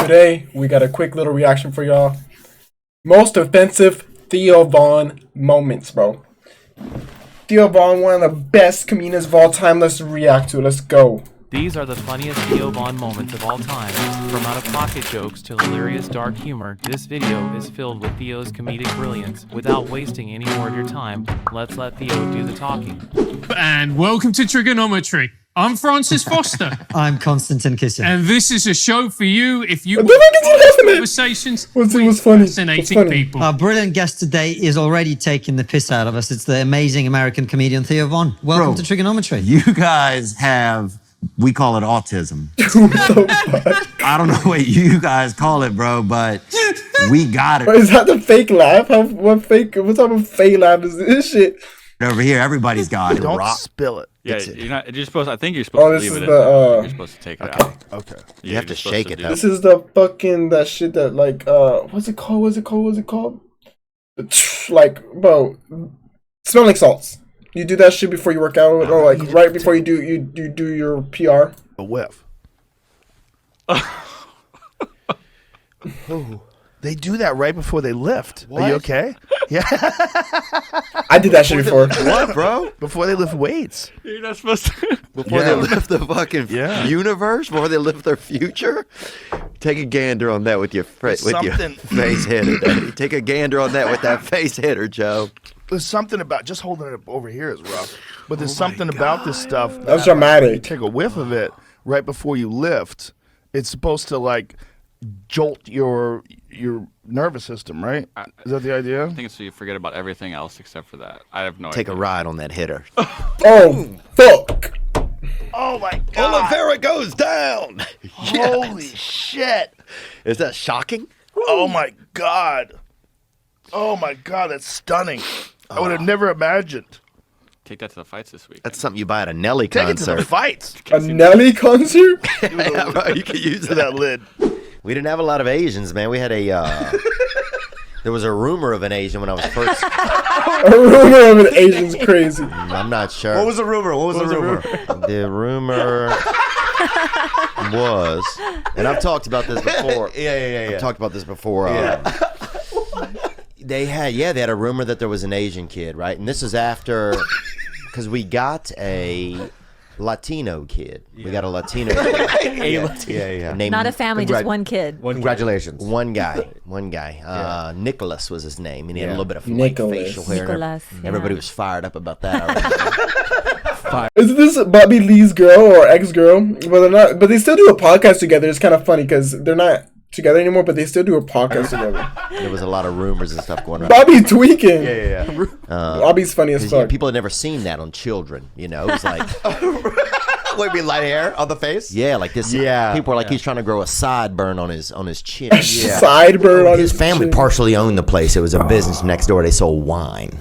today we got a quick little reaction for y'all. Most offensive Theo Von moments, bro. Theo Von, one of the best comedians of all time. Let's react to it. Let's go. These are the funniest Theo Von moments of all time. From out-of-pocket jokes to hilarious dark humor, this video is filled with Theo's comedic brilliance. Without wasting any more of your time, let's let Theo do the talking. And welcome to Trigonometry. I'm Francis Foster. I'm Konstantin Kisin. And this is a show for you if you What the fuck is he laughing at? conversations What's with funny? fascinating people. Our brilliant guest today is already taking the piss out of us. It's the amazing American comedian Theo Von. Welcome Bro, to Trigonometry. You guys have, we call it autism. I don't know what you guys call it, bro, but we got it. Is that the fake laugh? What type of fake laugh is this shit? Over here, everybody's got it. Don't spill it. Yeah, It's- you're not. You're supposed. I think you're supposed to this leave is it the, in. You're supposed to take it out. Okay. You have to shake it, though. This is the fucking that shit that like what's it called? What's it called? Like, bro, smelling salts. You do that shit before you work out, or like right before you do your PR. A whiff. Oh, they do that right before they lift. Are you okay? Yeah. I did that shit before. What, bro? Before they lift weights. You're not supposed to. Before they lift the fucking Yeah. universe, before they lift their future, take a gander on that with your face hitter, Daddy. Take a gander on that with that face hitter, Joe. There's something about just holding it over here is rough, but there's something about this stuff. That's dramatic. You take a whiff of it right before you lift. It's supposed to like jolt your nervous system, right? Is that the idea? I think it's so you forget about everything else except for that. I have no Take a idea. ride on that hitter. Oh fuck! Oh my god! Oliveira goes down. Holy shit! Is that shocking? Oh my god! Oh my god! That's stunning. I would have never imagined. Take that to the fights this week. That's something you buy at a Nelly Take it to concert. the fights. A Nelly concert? Yeah, bro, you can use To that lid. We didn't have a lot of Asians, man. We had a. There was a rumor of an Asian when I was first. A rumor of an Asian's crazy. I'm not sure. What was the rumor? What was the rumor? The rumor was, and I've talked about this before. Yeah. I've talked about this before. They had a rumor that there was an Asian kid, right? And this is after, because we got a Latino kid. We got a Latino kid. Yeah. Named, Not a family, just one kid. Congratulations. One guy. Nicholas was his name, and he had a little bit of white Nicholas. facial hair. Nicholas, Everybody yeah. was fired up about that. Is this Bobby Lee's girl or ex-girl? But they're not. But they still do a podcast together. It's kind of funny because they're not together anymore, but they still do a podcast together. There was a lot of rumors and stuff going on. Bobby tweaking. Yeah. Bobby's funny as 'Cause, fuck. people had never seen that on children, you know. It was like, Wait, be light hair on the face? yeah, like this. Yeah. People were like, he's trying to grow a sideburn on his chin. Sideburn on His family chin. partially owned the place. It was a business next door. They sold wine.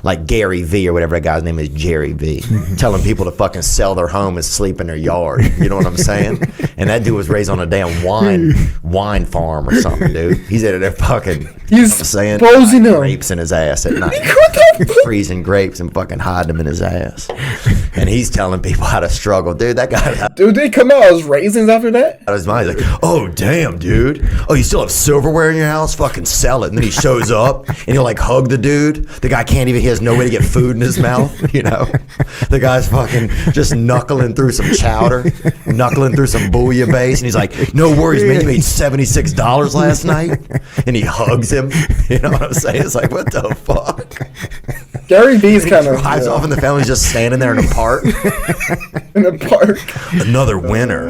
Like Gary V or whatever that guy's name is, Jerry V, telling people to fucking sell their home and sleep in their yard. You know what I'm saying? And that dude was raised on a damn wine farm or something, dude. He's at there fucking, He's saying posing him. grapes in his ass at night. What the fuck? Freezing grapes and fucking hiding them in his ass. And he's telling people how to struggle. Dude, that guy out Dude, they come out as raisins after that? of his mind. He's like, oh, damn, dude. Oh, you still have silverware in your house? Fucking sell it. And then he shows up and he'll like hug the dude. The guy can't even, he has no way to get food in his mouth, you know? The guy's fucking just knuckling through some chowder, knuckling through some bouillabaisse. And he's like, no worries, man. You made $76 last night. And he hugs him. You know what I'm saying? It's like, what the fuck? Gary V's kind of Drives off and the family's just standing there in a park. in the park. Another winner.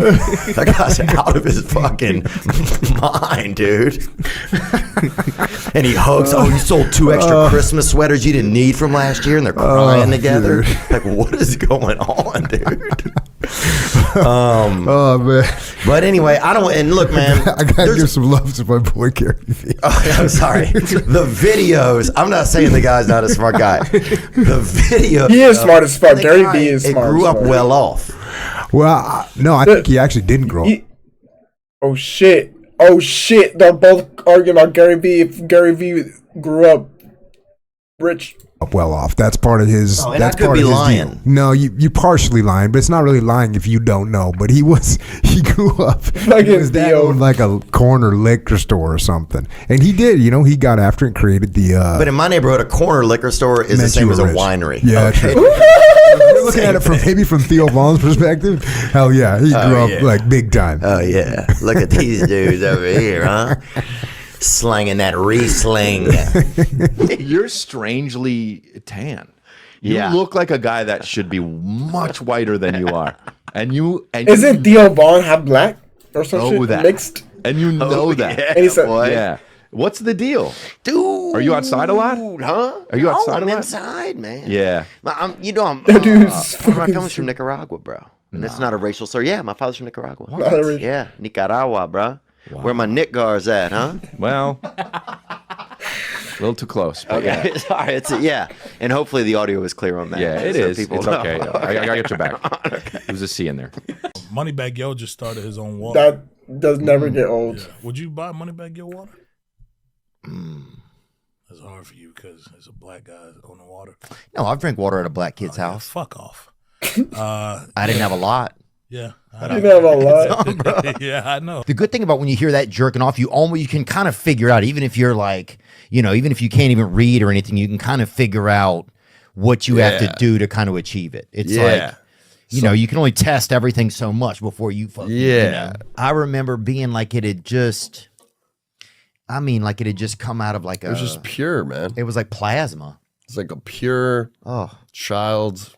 That guy's out of his fucking mind, dude. And he hugs. Oh, you sold 2 extra Christmas sweaters you didn't need from last year, and they're crying together. dude. Like, what is going on, dude? Oh, man. But anyway, I don't. And look, man, I gotta there's- give some love to my boy Gary V. Oh, I'm sorry. The videos. I'm not saying the guy's not a smart guy. The video. He is smart as fuck. The Gary guy, V is it smart. grew as up fuck. well off. Well, no, I think he actually didn't grow up. Oh shit. Oh shit. They're both arguing about Gary V. If Gary V grew up rich. well off. That's part of his. Oh, and that's I could part be of his lying. deal. No, you partially lying, but it's not really lying if you don't know. But he grew up. His dad Theo. owned like a corner liquor store or something, and he did. He got after it and created the. But in my neighborhood, a corner liquor store is the meant same you as a were rich. winery. Yeah, Okay. true. If you're looking at it from Theo Vaughn's perspective, hell yeah, he grew up yeah. like big time. Oh yeah, look at these dudes over here, huh? Slanging that Riesling. You're strangely tan. You Yeah. look like a guy that should be much whiter than you are. Isn't Theo Vaughn half black or some shit? that. Mixed? And you know that. Yeah, And he said, boy. Yeah. What's the deal? Dude, Are you outside a lot? Huh? Are you outside I'm a lot? inside, man. Yeah. I'm That dude's my fucking family's from Nicaragua, bro. And it's not a racial slur. Yeah, my father's from Nicaragua. Not a racial- Yeah, Nicaragua, bro. Where my Nick guards at, huh? Well, a little too close. But Okay, yeah. sorry. Yeah, and hopefully the audio is clear on that. Yeah, it so is. people It's know. okay. I got your back. There's a C in there. Moneybag Yo just started his own water. That does never get old. Yeah. Would you buy Moneybag Yo water? It's hard for you because it's a black guy owning water. No, I've drank water at a black kid's Yeah, house. fuck off. I didn't have a lot. Yeah. You have a lot. Yeah, I know. The good thing about when you hear that jerking off, you can kind of figure out, even if you're like, even if you can't even read or anything, you can kind of figure out what you have to do to kind of achieve it. It's like, you can only test everything so much before you fucking, I remember being like it had just come out of like It was just pure, man. It was like plasma. It's like a pure child's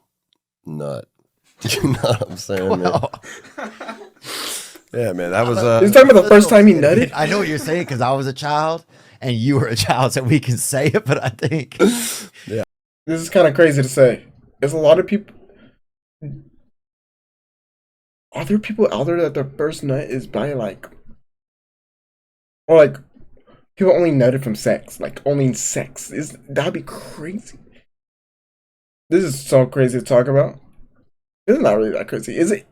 nut. You know what I'm saying, man? Yeah, man. That was He's talking about the first time he nutted? I know what you're saying because I was a child and you were a child, so we can say it, but I think This is kind of crazy to say. There's a lot of people. Are there people out there that their first nut is by or like people only nutted from sex, like only in sex? That'd be crazy. This is so crazy to talk about. It's not really that crazy, is it?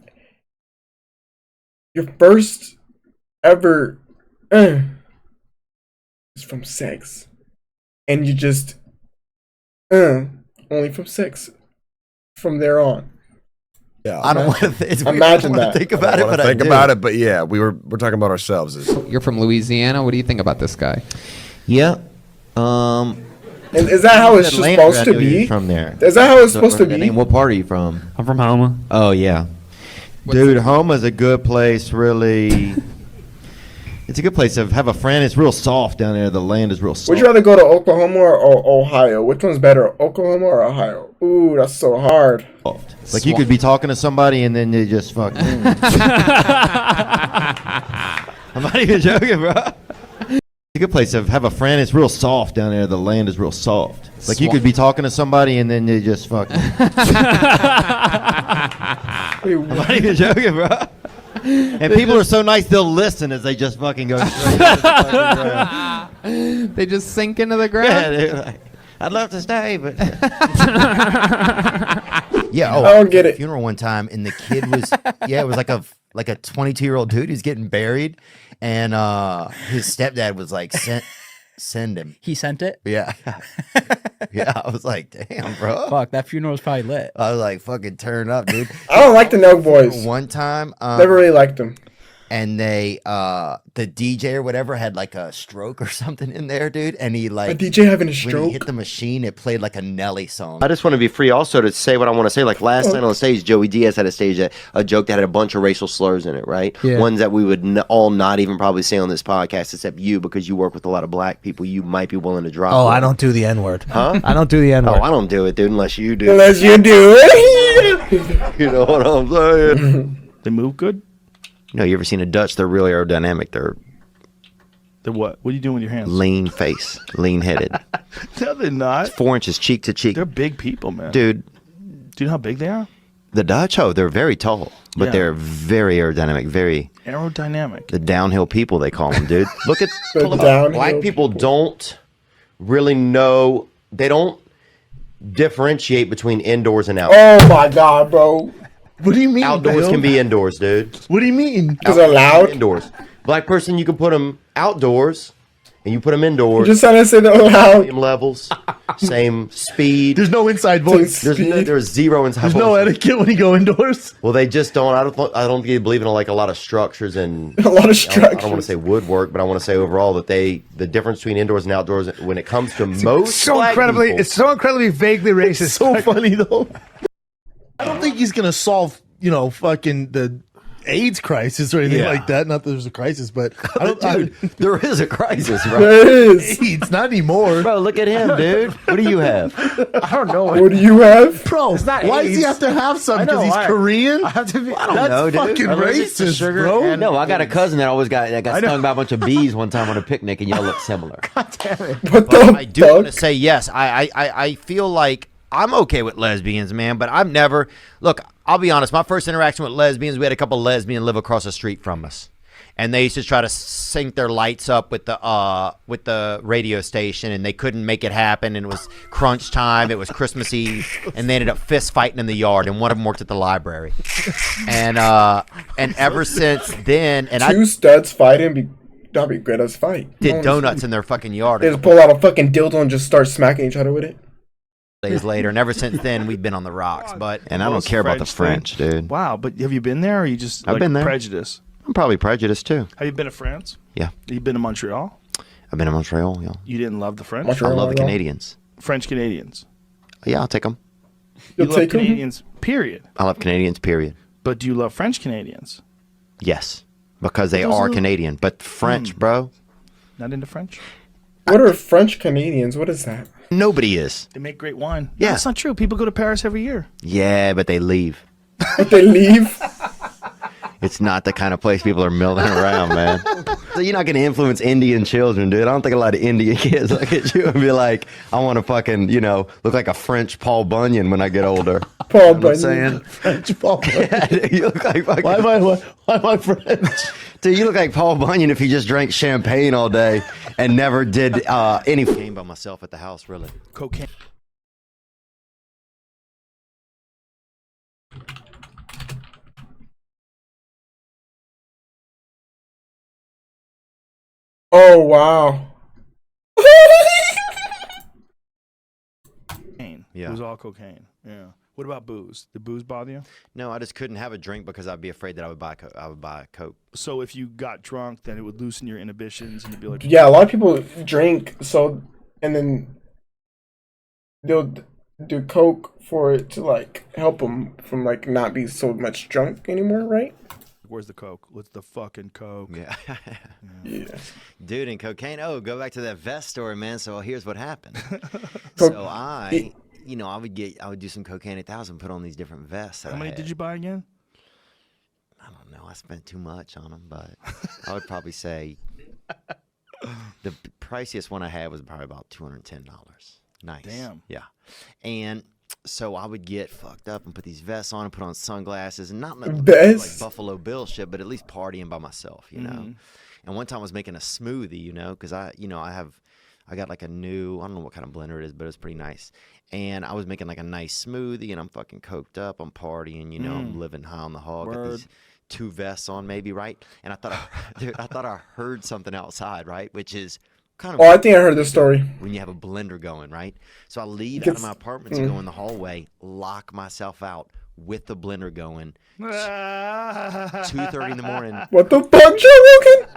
Your first ever is from sex, and you just only from sex from there on. Yeah, I don't want to imagine that. Think about it, but think I do. about it. But yeah, we're talking about ourselves. You're from Louisiana. What do you think about this guy? Yeah. And is that how it's Atlanta, supposed I to knew you be? was from there. Is that how it's supposed to be? And what part are you from? I'm from Homa. Oh yeah, dude. Homa's a good place. Really, it's a good place to have a friend. It's real soft down there. The land is real soft. Would you rather go to Oklahoma or Ohio? Which one's better, Oklahoma or Ohio? Ooh, that's so hard. Like you could be talking to somebody and then they just fucking. I'm not even joking, bro. It's a good place to have a friend. It's real soft down there. The land is real soft. Like you could be talking to somebody and then they just fucking. I'm not even joking, bro. And people are so nice they'll listen as they just fucking go straight to the fucking ground. They just sink into the ground. Yeah, they're like, I'd love to stay, but Yeah, I don't get it. Funeral one time, and the kid was it was like a 22-year-old dude who's getting buried, and his stepdad was like send him. He sent it? Yeah. Yeah, I was like, damn, bro. Fuck, that funeral was probably lit. I was like, fucking turn up, dude. I don't like the Nelk Boys. One time, Never really liked them. and they the DJ or whatever had like a stroke or something in there, dude, and he like A DJ having a when stroke? he hit the machine, it played like a Nelly song. I just want to be free also to say what I want to say. Like last night on the stage, Joey Diaz had a joke that had a bunch of racial slurs in it, right? Yeah. Ones that we would all not even probably say on this podcast, except you, because you work with a lot of black people. You might be willing to drop. Oh, one. I don't do the N-word. Huh? I don't do the N-word. Oh, I don't do it, dude, unless you do. Unless you do it. You know what I'm saying? They move good? No, you ever seen a Dutch? They're really aerodynamic. They're what? What are you doing with your hands? lean face, lean headed. No, they're not. 4 inches cheek to cheek. They're big people, man. Dude. Do you know how big they are? The Dutch, they're very tall, but Yeah. they're very aerodynamic, very Aerodynamic. the downhill people they call them, dude. Look at The pull 'em up. downhill Black people don't really know. They don't differentiate between indoors and outdoors. Oh my god, bro. What do you mean? Outdoors Bill? can be indoors, dude. What do you mean? Because they're loud? Indoors. Black person, you can put them outdoors, and you put them indoors. You're just trying to say that loud. Same levels, same speed. There's no inside voice. There's zero inside There's voice. no etiquette when you go indoors. Well, they just don't. I don't think they believe in like a lot of structures and a lot of I structures. don't want to say woodwork, but I want to say overall that the difference between indoors and outdoors when it comes to most so black incredibly, people, it's so incredibly vaguely racist. It's so funny though. I don't think he's gonna solve, fucking the AIDS crisis or anything like that. Not that there's a crisis, but I don't. Dude, there is a crisis, bro. There is. AIDS, not anymore. Bro, look at him, dude. What do you have? I don't know. What do you have? Bro, It's not why does AIDS. he have to have something? Because he's Korean? I have to be. I don't That's know, dude. fucking Allergic to racist, sugar bro. and- No, I got a cousin that always got stung by a bunch of bees one time on a picnic, and y'all look similar. What But the I do want to fuck? say yes. I feel like I'm okay with lesbians, man. But I've never look. I'll be honest. My first interaction with lesbians, we had a couple of lesbians live across the street from us, and they used to try to sync their lights up with the radio station, and they couldn't make it happen. And it was crunch time. It was Christmas Eve, and they ended up fist fighting in the yard. And one of them worked at the library, and ever since then, and Two studs fighting. That'd be great as fight. did donuts in their fucking yard. They just pull out a fucking dildo and just start smacking each other with it. Days later, and ever since then, we've been on the rocks. But And I don't Most care about the French French, dude. Wow, but have you been there, or are you just I've been there. prejudice? I'm probably prejudiced too. Have you been to France? Yeah, Have you been to Montreal? I've been to Montreal. Yeah, You didn't love the French? Montreal. I love the Montreal. Canadians. French Canadians. Yeah, I'll take them. You You'll love take 'em? Canadians, period. I love Canadians. Period. But do you love French Canadians? Yes, because they Those are are- Canadian. But French, bro, Not into French? What are French Canadians? What is that? nobody is. They make great wine. Yeah. That's not true. People go to Paris every year. Yeah, but they leave. But they leave. It's not the kind of place people are milling around, man. So you're not going to influence Indian children, dude. I don't think a lot of Indian kids look at you and be like, I want to fucking, look like a French Paul Bunyan when I get older. Paul You know what I'm Bunyan. saying? French Paul Bunyan. Yeah, dude, you look like fucking, Why am I French? dude, you look like Paul Bunyan if he just drank champagne all day and never did any. came by myself at the house, really. Cocaine. Oh wow. Yeah. It was all cocaine. Yeah. What about booze? Did booze bother you? No, I just couldn't have a drink because I'd be afraid that I would buy a Coke. So if you got drunk, then it would loosen your inhibitions and you'd be like, Yeah, a lot of people drink and then they'll do coke for it to like help them from like not be so much drunk anymore, right? where's the coke? What's the fucking coke? Yeah. Yeah. Dude, and cocaine. Oh, go back to that vest story, man. So here's what happened. So I would do some cocaine 8,000, put on these different vests. How many did you buy again? I don't know. I spent too much on them, but I would probably say the priciest one I had was probably about $210. Nice. Damn. Yeah. And so I would get fucked up and put these vests on and put on sunglasses and not like Buffalo Bill shit, but at least partying by myself, you know. Mm-hmm. And one time I was making a smoothie, because I got like a new, I don't know what kind of blender it is, but it's pretty nice. And I was making like a nice smoothie, and I'm fucking coked up, I'm partying, I'm living high on the hog. Got these 2 vests on, maybe, right? And I thought I heard something outside, right? Which is kind of. Oh, I think I heard this story. When you have a blender going, right? So I leave out of my apartment to go in the hallway, lock myself out with the blender going. 2:30 in the morning. What the fuck, Joe Rogan?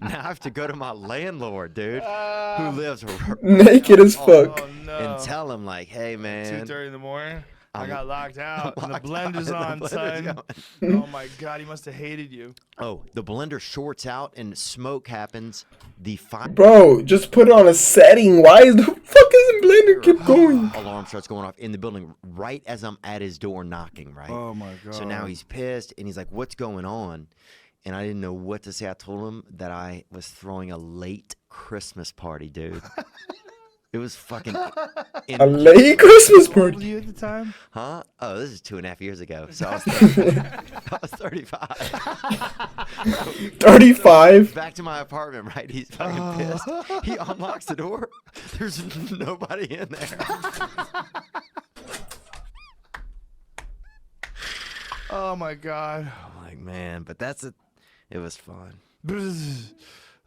Now I have to go to my landlord, dude, who lives naked as fuck, and tell him like, "Hey, man, 2:30 in the morning. I got locked out, and the locked blender's out, on, the blender's son. going. Oh my god, he must have hated you. Oh, the blender shorts out and smoke happens. Bro, just put it on a setting. Why is the fuck is the blender keep going? Alarm starts going off in the building right as I'm at his door knocking, right? Oh my god. So now he's pissed and he's like, "What's going on?" And I didn't know what to say. I told him that I was throwing a late Christmas party, dude. It was fucking a late Christmas party. How old were you at the time? Huh? Oh, this is 2.5 years ago. So I was 35. 35? Back to my apartment, right? He's fucking pissed. He unlocks the door. There's nobody in there. Oh my god. I'm like, man, but it was fun.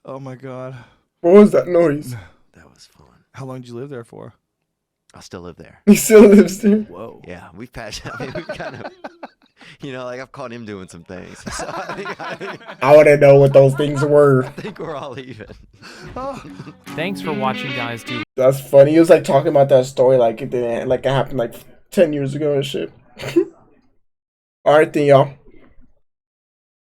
Oh my god. What was that noise? That was fun. How long did you live there for? I still live there. He still lives there. Whoa. Yeah, we've patched. I mean, we've kind of, you know, like I've caught him doing some things. So I think I want to know what those things were. I think we're all even. Thanks for watching, guys. Do That's funny. He was like talking about that story like it didn't, like it happened like 10 years ago and shit. All right, then, y'all.